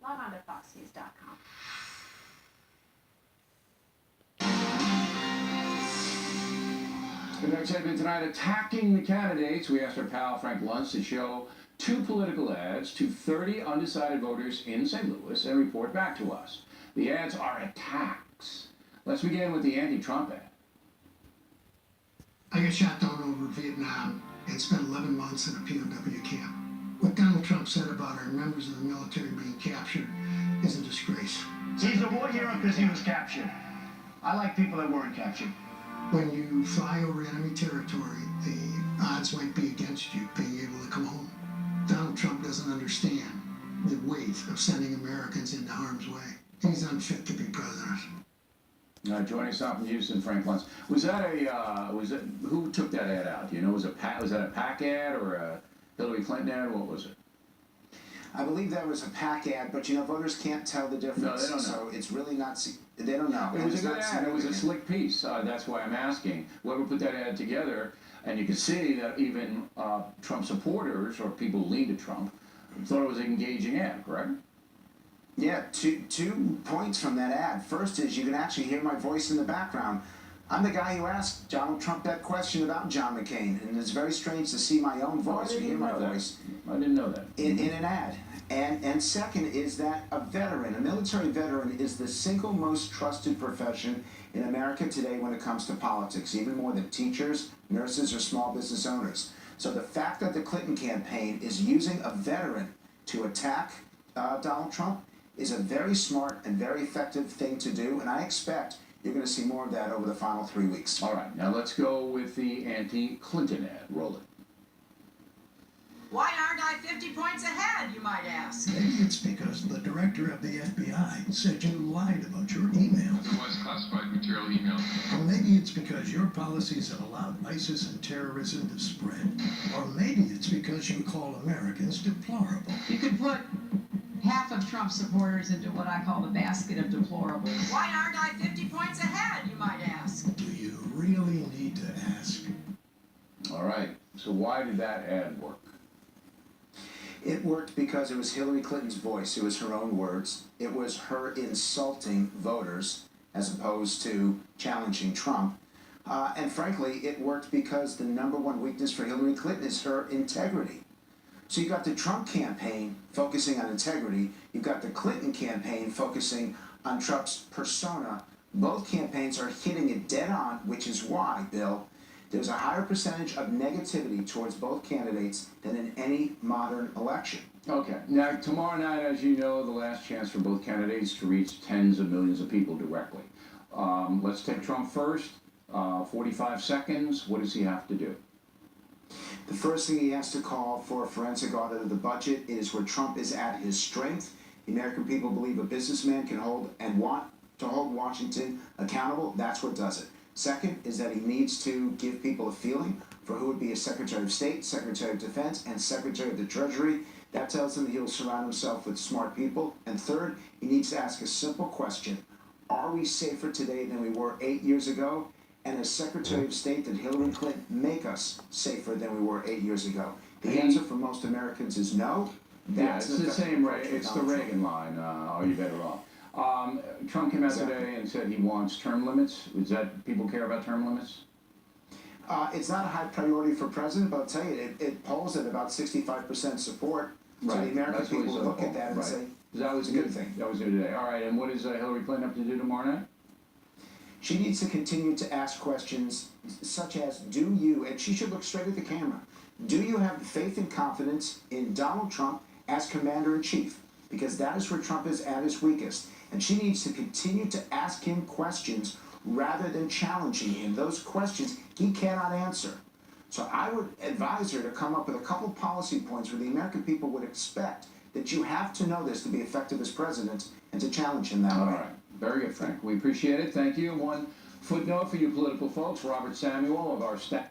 log on to foxnews.com. The next segment tonight, attacking the candidates. We asked our pal Frank Luntz to show 2 political ads to 30 undecided voters in St. Louis and report back to us. The ads are attacks. Let's begin with the anti-Trump ad. I got shot down over Vietnam and spent 11 months in a POW camp. What Donald Trump said about our members of the military being captured is a disgrace. He's a war hero because he was captured. I like people that weren't captured. When you fly over enemy territory, the odds might be against you being able to come home. Donald Trump doesn't understand the weight of sending Americans into harm's way. He's unfit to be president. Joining us now from Houston, Frank Luntz. Was that who took that ad out? Do you know, was that a PAC ad or a Hillary Clinton ad? What was it? I believe that was a PAC ad, but voters can't tell the difference. No, they don't know. So it's really not, they don't know. It was a good ad. It was a slick piece. That's why I'm asking. Whoever put that ad together, and you can see that even Trump supporters or people who lean to Trump thought it was an engaging ad, correct? Yeah, two points from that ad. First is you can actually hear my voice in the background. I'm the guy who asked Donald Trump that question about John McCain, and it's very strange to see my own voice or hear my voice. I didn't know that. In an ad. And second is that a military veteran is the single most trusted profession in America today when it comes to politics, even more than teachers, nurses, or small business owners. So the fact that the Clinton campaign is using a veteran to attack Donald Trump is a very smart and very effective thing to do, and I expect you're going to see more of that over the final 3 weeks. All right, now let's go with the anti-Clinton ad. Roll it. Why aren't I 50 points ahead, you might ask? Maybe it's because the director of the FBI said you lied about your email. Otherwise classified material email. Or maybe it's because your policies have allowed ISIS and terrorism to spread. Or maybe it's because you call Americans deplorable. You could put half of Trump supporters into what I call the basket of deplorables. Why aren't I 50 points ahead, you might ask? Do you really need to ask? All right, so why did that ad work? It worked because it was Hillary Clinton's voice. It was her own words. It was her insulting voters as opposed to challenging Trump. And frankly, it worked because the #1 weakness for Hillary Clinton is her integrity. So you've got the Trump campaign focusing on integrity. You've got the Clinton campaign focusing on Trump's persona. Both campaigns are hitting it dead on, which is why, Bill, there's a higher percentage of negativity towards both candidates than in any modern election. Okay, now tomorrow night, as you know, the last chance for both candidates to reach tens of millions of people directly. Let's take Trump first. 45 seconds. What does he have to do? The first thing he has to call for a forensic audit of the budget is where Trump is at his strength. The American people believe a businessman can hold and want to hold Washington accountable. That's what does it. Second is that he needs to give people a feeling for who would be a Secretary of State, Secretary of Defense, and Secretary of the Treasury. That tells him that he'll surround himself with smart people. And third, he needs to ask a simple question. Are we safer today than we were 8 years ago? And as Secretary of State, did Hillary Clinton make us safer than we were 8 years ago? The answer for most Americans is no. It's the same, right? It's the Reagan line. Are you better off? Trump came out today and said he wants term limits. Is that people care about term limits? It's not a high priority for president, but I'll tell you, it polls at about 65% support. Right. So the American people will look at that and say, that was a good thing. That was new today. All right, and what is Hillary Clinton up to do tomorrow night? She needs to continue to ask questions such as, do you, and she should look straight at the camera, do you have faith and confidence in Donald Trump as commander-in-chief? Because that is where Trump is at his weakest. And she needs to continue to ask him questions rather than challenging him. Those questions he cannot answer. So I would advise her to come up with a couple policy points where the American people would expect that you have to know this to be effective as president and to challenge him that way. All right. Very good, Frank. We appreciate it. Thank you. One footnote for you political folks, Robert Samuel of our staff.